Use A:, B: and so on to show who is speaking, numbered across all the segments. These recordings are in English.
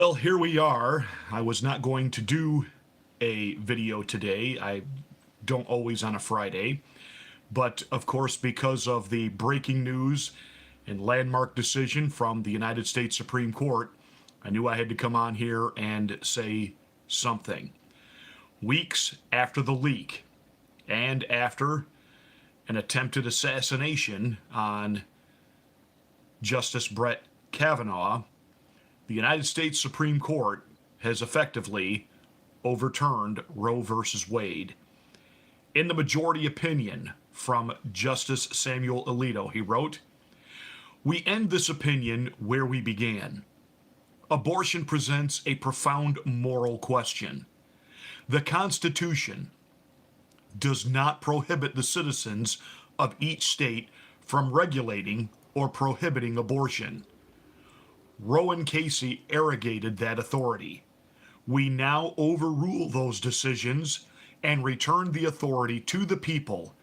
A: Well, here we are. I was not going to do a video today. I don't always on a Friday. But of course, because of the breaking news and landmark decision from the United States Supreme Court, I knew I had to come on here and say something. Weeks after the leak and after an attempted assassination on Justice Brett Kavanaugh, the United States Supreme Court has effectively overturned Roe v. Wade. In the majority opinion from Justice Samuel Alito, he wrote, "We end this opinion where we began. Abortion presents a profound moral question. The Constitution does not prohibit the citizens of each state from regulating or prohibiting abortion. Roe and Casey arrogated that authority. We now overrule those decisions and return the authority to the people,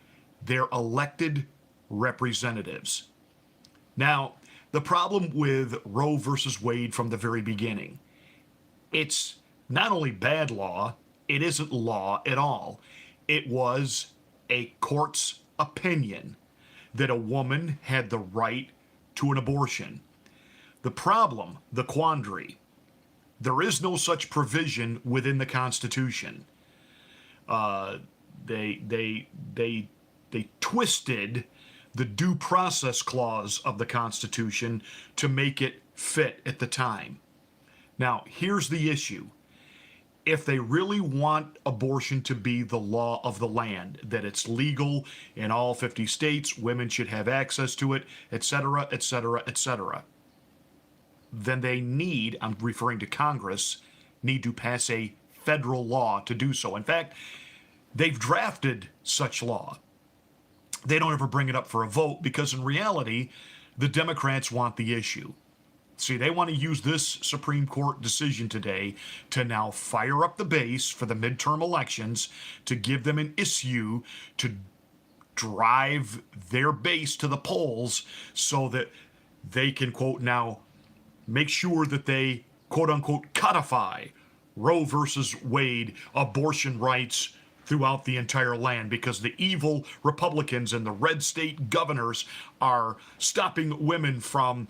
A: their elected representatives." Now, the problem with Roe versus Wade from the very beginning, it's not only bad law, it isn't law at all. It was a court's opinion that a woman had the right to an abortion. The problem, the quandary, there is no such provision within the Constitution. They twisted the due process clause of the Constitution to make it fit at the time. Now, here's the issue. If they really want abortion to be the law of the land, that it's legal in all 50 states, women should have access to it, etc., etc., etc., then they need, I'm referring to Congress, need to pass a federal law to do so. In fact, they've drafted such law. They don't ever bring it up for a vote because in reality, the Democrats want the issue. See, they want to use this Supreme Court decision today to now fire up the base for the midterm elections, to give them an issue to drive their base to the polls so that they can, quote, now make sure that they, quote unquote, codify Roe versus Wade abortion rights throughout the entire land, because the evil Republicans and the red state governors are stopping women from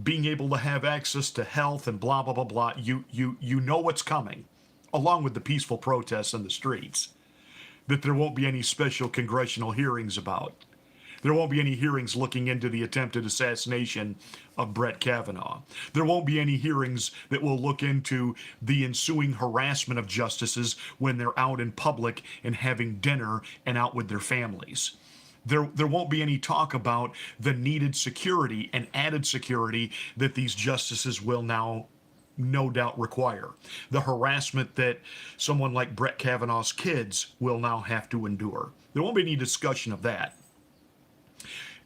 A: being able to have access to health and blah, blah, blah, blah. You know what's coming, along with the peaceful protests in the streets, that there won't be any special congressional hearings about. There won't be any hearings looking into the attempted assassination of Brett Kavanaugh. There won't be any hearings that will look into the ensuing harassment of justices when they're out in public and having dinner and out with their families. There won't be any talk about the needed security and added security that these justices will now no doubt require. The harassment that someone like Brett Kavanaugh's kids will now have to endure. There won't be any discussion of that.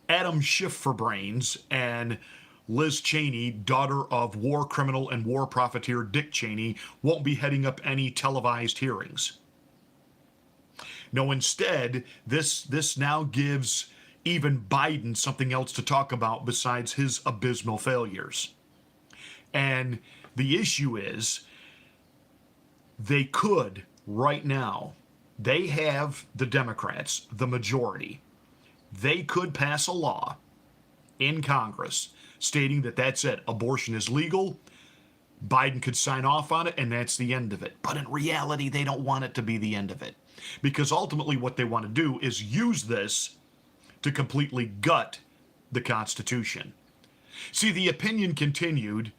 A: Adam Schiff for brains and Liz Cheney, daughter of war criminal and war profiteer Dick Cheney, won't be heading up any televised hearings. No, instead, this now gives even Biden something else to talk about besides his abysmal failures. And the issue is, they could, right now, they have, the Democrats, the majority. They could pass a law in Congress stating that that's it, abortion is legal. Biden could sign off on it, and that's the end of it. But in reality, they don't want it to be the end of it, because ultimately what they want to do is use this to completely gut the Constitution. See, the opinion continued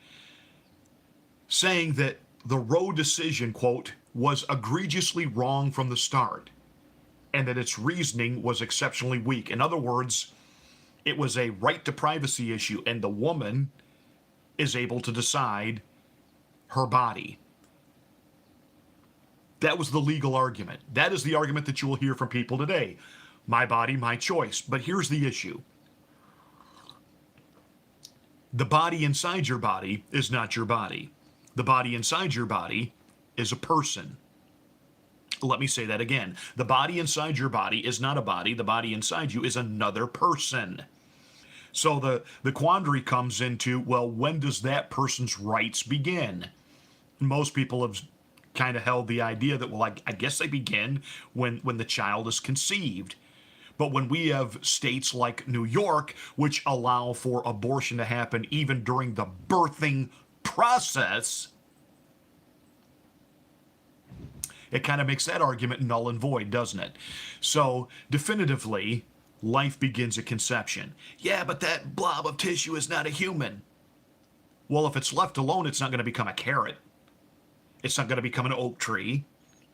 A: saying that the Roe decision, quote, was egregiously wrong from the start, and that its reasoning was exceptionally weak. In other words, it was a right to privacy issue, and the woman is able to decide her body. That was the legal argument. That is the argument that you will hear from people today. My body, my choice. But here's the issue. The body inside your body is not your body. The body inside your body is a person. Let me say that again. The body inside your body is not a body. The body inside you is another person. So the quandary comes into, well, when does that person's rights begin? Most people have kind of held the idea that, well, I guess they begin when the child is conceived. But when we have states like New York, which allow for abortion to happen even during the birthing process, it kind of makes that argument null and void, doesn't it? So, definitively, life begins at conception. Yeah, but that blob of tissue is not a human. Well, if it's left alone, it's not going to become a carrot. It's not going to become an oak tree.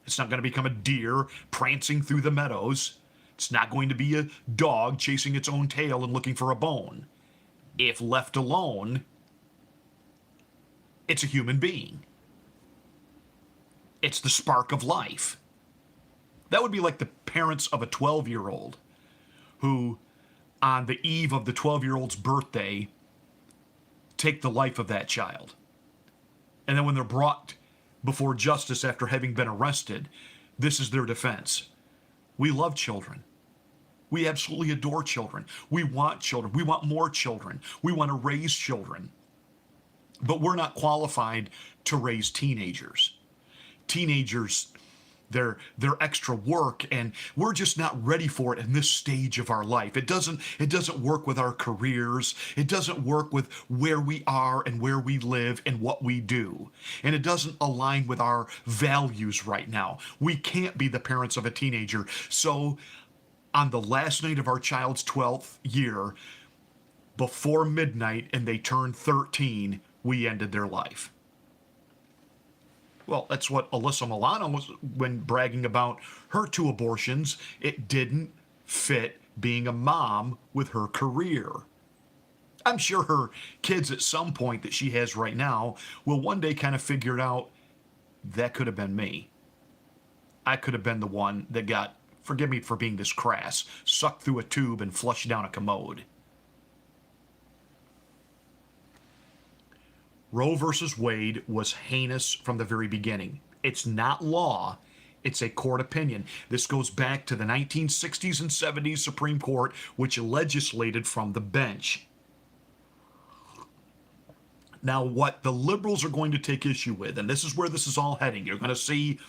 A: It's not going to become a deer prancing through the meadows. It's not going to be a dog chasing its own tail and looking for a bone. If left alone, it's a human being. It's the spark of life. That would be like the parents of a 12-year-old who, on the eve of the 12-year-old's birthday, take the life of that child. And then when they're brought before justice after having been arrested, this is their defense. We love children. We absolutely adore children. We want children. We want more children. We want to raise children. But we're not qualified to raise teenagers. Teenagers, they're extra work, and we're just not ready for it in this stage of our life. It doesn't work with our careers. It doesn't work with where we are and where we live and what we do. And it doesn't align with our values right now. We can't be the parents of a teenager. So on the last night of our child's 12th year, before midnight, and they turned 13, we ended their life. Well, that's what Alyssa Milano was when bragging about her 2 abortions. It didn't fit being a mom with her career. I'm sure her kids at some point that she has right now will one day kind of figure out that could have been me. I could have been the one that got, forgive me for being this crass, sucked through a tube and flushed down a commode. Roe versus Wade was heinous from the very beginning. It's not law, it's a court opinion. This goes back to the 1960s and 70s Supreme Court, which legislated from the bench. Now, what the liberals are going to take issue with, and this is where this is all heading, you're going to see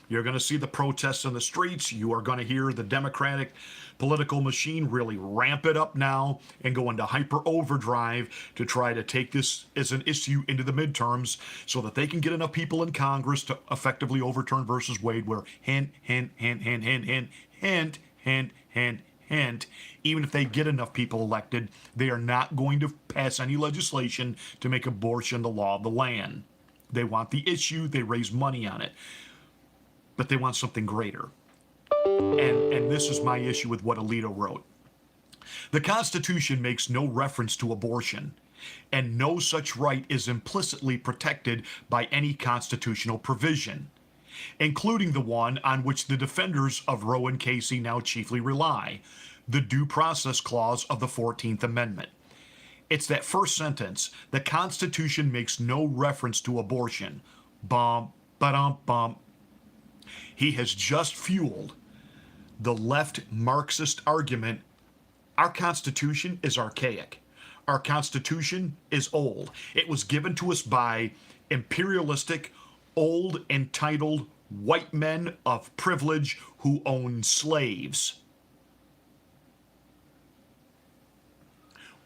A: the protests in the streets. You are going to hear the Democratic political machine really ramp it up now and go into hyper overdrive to try to take this as an issue into the midterms so that they can get enough people in Congress to effectively overturn versus Wade, where hint, even if they get enough people elected, they are not going to pass any legislation to make abortion the law of the land. They want the issue, they raise money on it, but they want something greater. And this is my issue with what Alito wrote. The Constitution makes no reference to abortion, and no such right is implicitly protected by any constitutional provision, including the one on which the defenders of Roe and Casey now chiefly rely, the Due Process Clause of the 14th Amendment. It's that first sentence: the Constitution makes no reference to abortion. Bum, ba-dum, bum. He has just fueled the left Marxist argument. Our Constitution is archaic. Our Constitution is old. It was given to us by imperialistic, old, entitled white men of privilege who own slaves.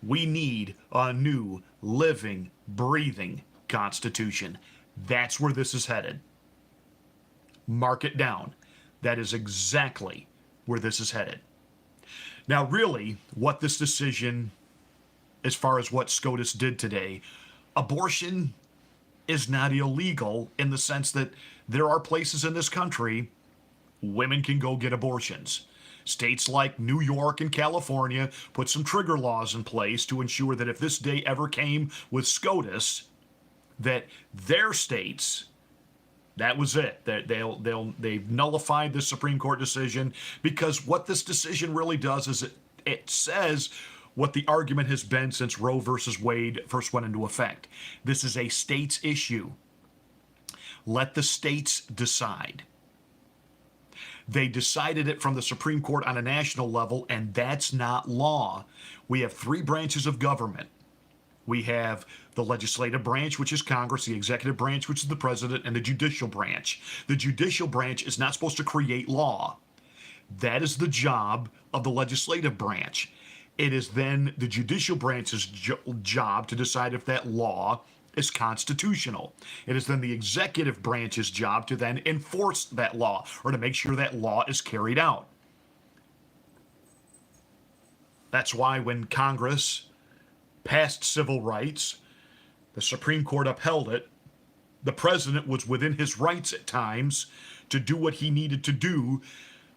A: We need a new, living, breathing Constitution. That's where this is headed. Mark it down. That is exactly where this is headed. Now, really, what this decision, as far as what Scotus did today, abortion is not illegal in the sense that there are places in this country women can go get abortions. States like New York and California put some trigger laws in place to ensure that if this day ever came with SCOTUS, that their states, that was it. They've nullified the Supreme Court decision, because what this decision really does is it says what the argument has been since Roe versus Wade first went into effect. This is a state's issue. Let the states decide. They decided it from the Supreme Court on a national level, and that's not law. We have three branches of government. We have the legislative branch, which is Congress, the executive branch, which is the president, and the judicial branch. The judicial branch is not supposed to create law. That is the job of the legislative branch. It is then the judicial branch's job to decide if that law is constitutional. It is then the executive branch's job to then enforce that law or to make sure that law is carried out. That's why when Congress passed civil rights, the Supreme Court upheld it. The president was within his rights at times to do what he needed to do,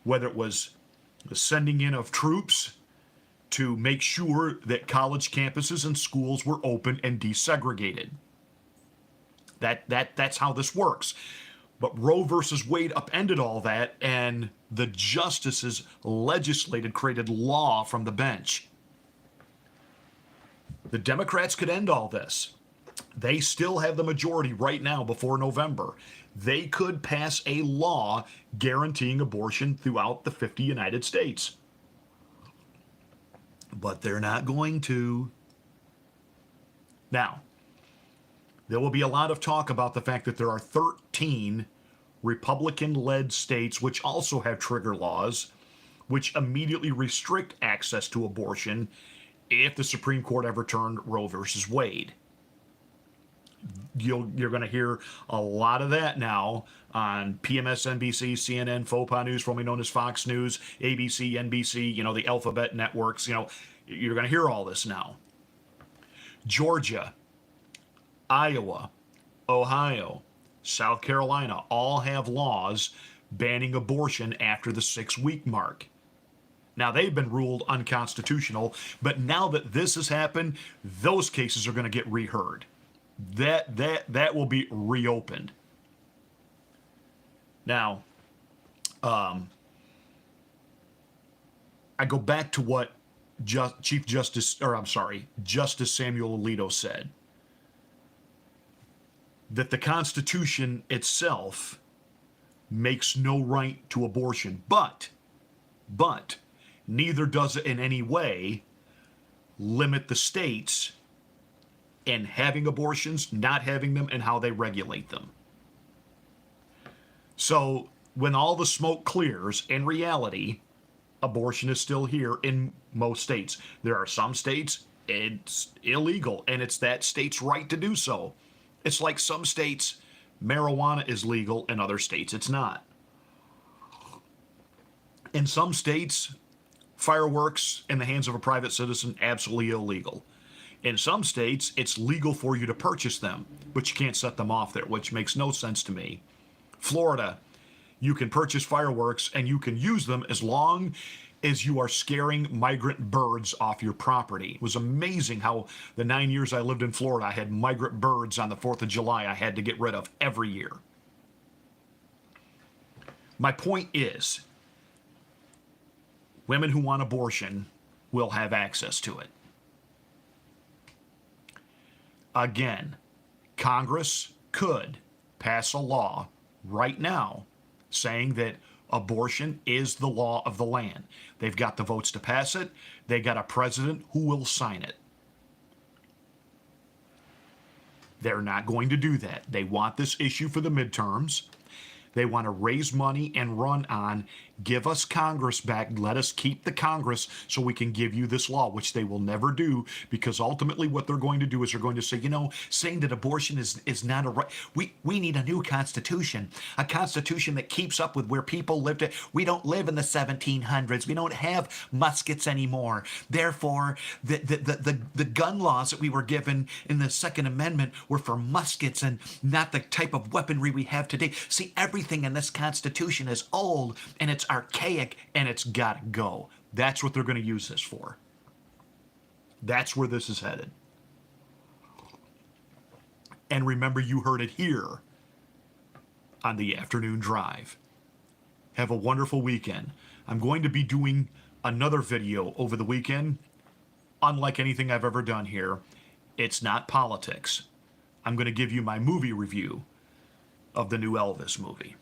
A: whether it was the sending in of troops to make sure that college campuses and schools were open and desegregated. That's how this works. But Roe versus Wade upended all that, and the justices legislated, created law from the bench. The Democrats could end all this. They still have the majority right now before November. They could pass a law guaranteeing abortion throughout the 50 United States. But they're not going to. Now, there will be a lot of talk about the fact that there are 13 Republican-led states which also have trigger laws, which immediately restrict access to abortion if the Supreme Court ever turned Roe versus Wade. You're going to hear a lot of that now on PMSNBC, CNN, FOPA News, formerly known as Fox News, ABC, NBC, the alphabet networks. You're going to hear all this now. Georgia, Iowa, Ohio, South Carolina all have laws banning abortion after the 6-week mark. Now, they've been ruled unconstitutional, but now that this has happened, those cases are going to get reheard. That will be reopened. Now, I go back to what Justice Samuel Alito said, that the Constitution itself makes no right to abortion, but neither does it in any way limit the states in having abortions, not having them, and how they regulate them. So when all the smoke clears, in reality, abortion is still here in most states. There are some states it's illegal, and it's that state's right to do so. It's like some states, marijuana is legal, in other states it's not. In some states, fireworks in the hands of a private citizen, absolutely illegal. In some states, it's legal for you to purchase them, but you can't set them off there, which makes no sense to me. Florida, you can purchase fireworks and you can use them as long as you are scaring migrant birds off your property. It was amazing how the 9 years I lived in Florida, I had migrant birds on the 4th of July I had to get rid of every year. My point is, women who want abortion will have access to it. Again, Congress could pass a law right now saying that abortion is the law of the land. They've got the votes to pass it. They got a president who will sign it. They're not going to do that. They want this issue for the midterms. They want to raise money and run on, give us Congress back, let us keep the Congress so we can give you this law, which they will never do, because ultimately what they're going to do is they're going to say, saying that abortion is not a right. We need a new constitution, a constitution that keeps up with where people lived. We don't live in the 1700s. We don't have muskets anymore. Therefore, the gun laws that we were given in the Second Amendment were for muskets and not the type of weaponry we have today. See, everything in this Constitution is old and it's archaic and it's got to go. That's what they're going to use this for. That's where this is headed. And remember, you heard it here on the afternoon drive. Have a wonderful weekend. I'm going to be doing another video over the weekend. Unlike anything I've ever done here, it's not politics. I'm going to give you my movie review of the new Elvis movie.